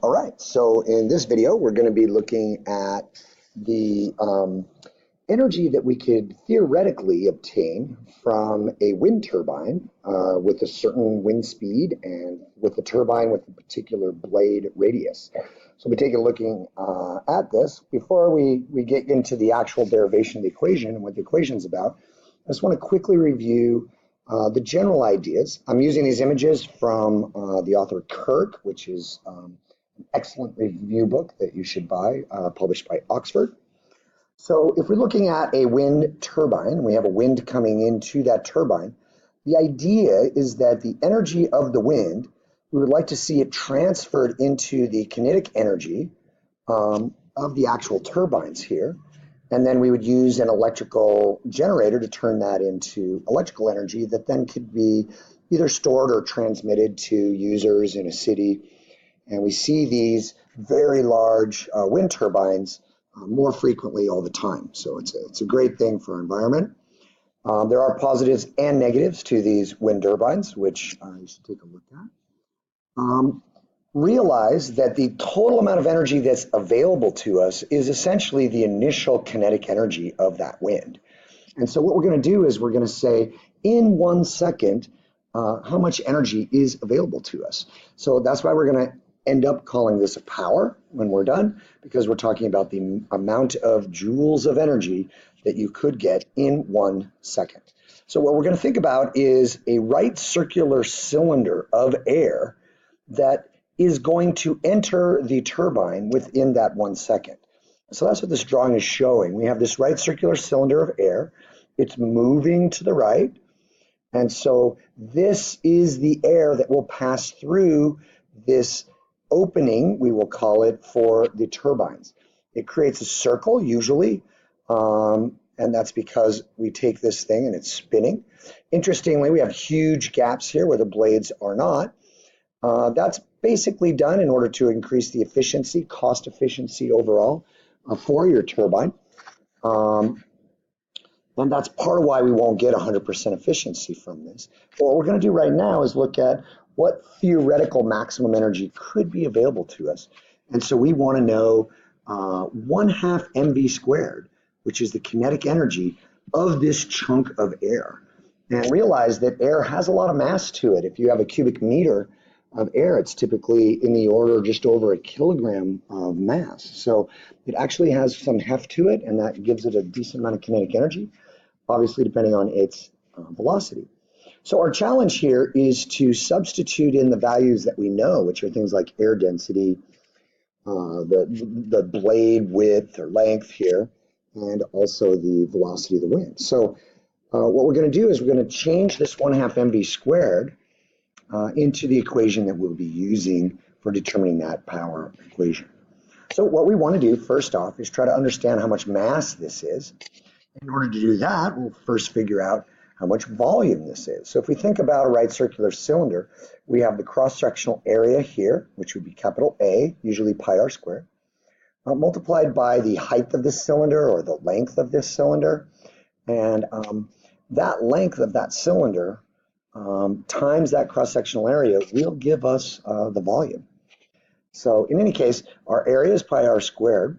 All right, so in this video, we're going to be looking at the energy that we could theoretically obtain from a wind turbine with a certain wind speed and with a turbine with a particular blade radius. So we'll be taking a looking at this. Before we get into the actual derivation of the equation and what the equation is about, I just want to quickly review the general ideas. I'm using these images from the author Kirk, which is an excellent review book that you should buy, published by Oxford. So if we're looking at a wind turbine, we have a wind coming into that turbine, the idea is that the energy of the wind, we would like to see it transferred into the kinetic energy of the actual turbines here. And then we would use an electrical generator to turn that into electrical energy that then could be either stored or transmitted to users in a city. And we see these very large wind turbines more frequently all the time. So it's a great thing for our environment. There are positives and negatives to these wind turbines, which you should take a look at. Realize that the total amount of energy that's available to us is essentially the initial kinetic energy of that wind. And so what we're going to do is we're going to say in 1 second how much energy is available to us. So that's why we're going to end up calling this a power when we're done, because we're talking about the amount of joules of energy that you could get in 1 second. So what we're going to think about is a right circular cylinder of air that is going to enter the turbine within that 1 second. So that's what this drawing is showing. We have this right circular cylinder of air. It's moving to the right. And so this is the air that will pass through this opening, we will call it, for the turbines. It creates a circle usually, and that's because we take this thing and it's spinning. Interestingly, we have huge gaps here where the blades are not. That's basically done in order to increase the efficiency, cost efficiency overall for your turbine. And that's part of why we won't get 100% efficiency from this. But what we're going to do right now is look at what theoretical maximum energy could be available to us. And so we want to know 1/2 mv squared, which is the kinetic energy of this chunk of air. And realize that air has a lot of mass to it. If you have a cubic meter of air, it's typically in the order just over 1 kilogram of mass. So it actually has some heft to it, and that gives it a decent amount of kinetic energy, obviously depending on its velocity. So our challenge here is to substitute in the values that we know, which are things like air density, the blade width or length here, and also the velocity of the wind. So what we're going to do is we're going to change this 1/2 mv squared into the equation that we'll be using for determining that power equation. So what we want to do first off is try to understand how much mass this is. In order to do that, we'll first figure out how much volume this is. So if we think about a right circular cylinder, we have the cross-sectional area here, which would be capital A, usually pi r squared, multiplied by the height of this cylinder or the length of this cylinder. And that length of that cylinder times that cross-sectional area will give us the volume. So in any case, our area is pi r squared.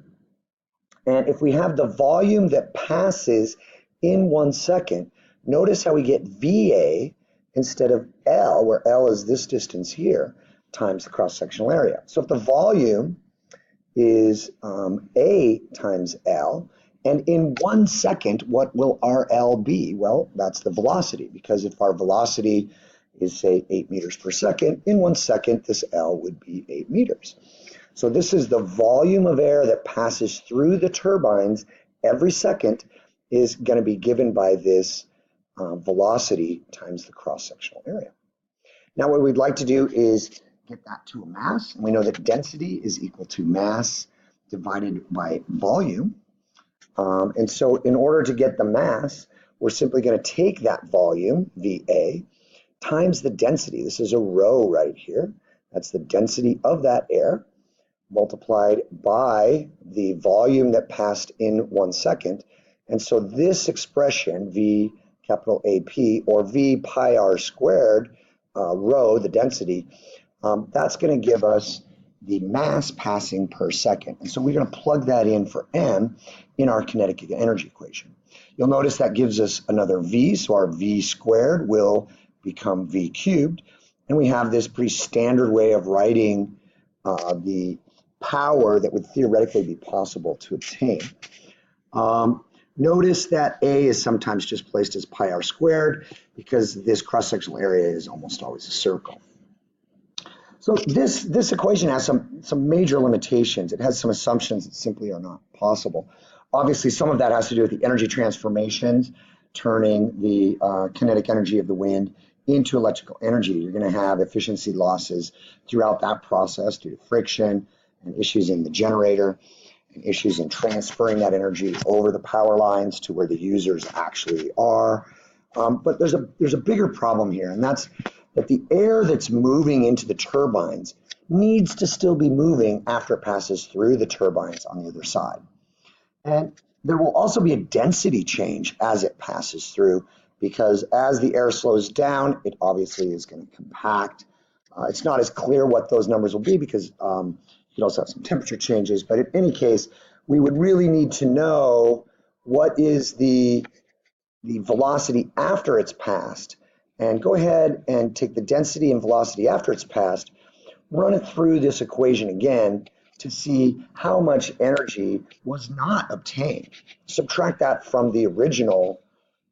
And if we have the volume that passes in 1 second, notice how we get VA instead of L, where L is this distance here, times the cross-sectional area. So if the volume is A times L, and in 1 second, what will our L be? Well, that's the velocity, because if our velocity is, say, 8 meters per second, in 1 second, this L would be 8 meters. So this is the volume of air that passes through the turbines every second is going to be given by this velocity times the cross-sectional area. Now what we'd like to do is get that to a mass, and we know that density is equal to mass divided by volume. And so in order to get the mass, we're simply going to take that volume, VA, times the density. This is a rho right here. That's the density of that air, multiplied by the volume that passed in 1 second. And so this expression, V capital AP, or V pi r squared, rho, the density, that's going to give us the mass passing per second. And so we're going to plug that in for m in our kinetic energy equation. You'll notice that gives us another v, so our v squared will become v cubed. And we have this pretty standard way of writing the power that would theoretically be possible to obtain. Notice that A is sometimes just placed as pi r squared because this cross-sectional area is almost always a circle. So this equation has some major limitations. It has some assumptions that simply are not possible. Obviously, some of that has to do with the energy transformations, turning the kinetic energy of the wind into electrical energy. You're going to have efficiency losses throughout that process due to friction and issues in the generator, and issues in transferring that energy over the power lines to where the users actually are. But there's a bigger problem here, and that's that the air that's moving into the turbines needs to still be moving after it passes through the turbines on the other side. And there will also be a density change as it passes through, because as the air slows down, it obviously is going to compact. It's not as clear what those numbers will be because you also have some temperature changes, but in any case, we would really need to know what is the velocity after it's passed, and go ahead and take the density and velocity after it's passed, run it through this equation again to see how much energy was not obtained. Subtract that from the original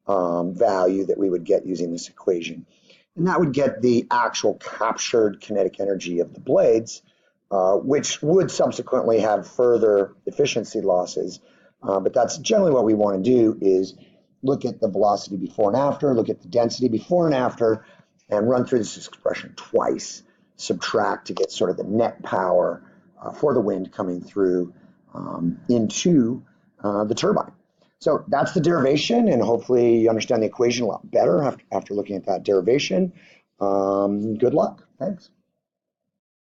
value that we would get using this equation, and that would get the actual captured kinetic energy of the blades, which would subsequently have further efficiency losses. But that's generally what we want to do, is look at the velocity before and after, look at the density before and after, and run through this expression twice, subtract to get sort of the net power for the wind coming through into the turbine. So that's the derivation, and hopefully you understand the equation a lot better after looking at that derivation. Good luck. Thanks.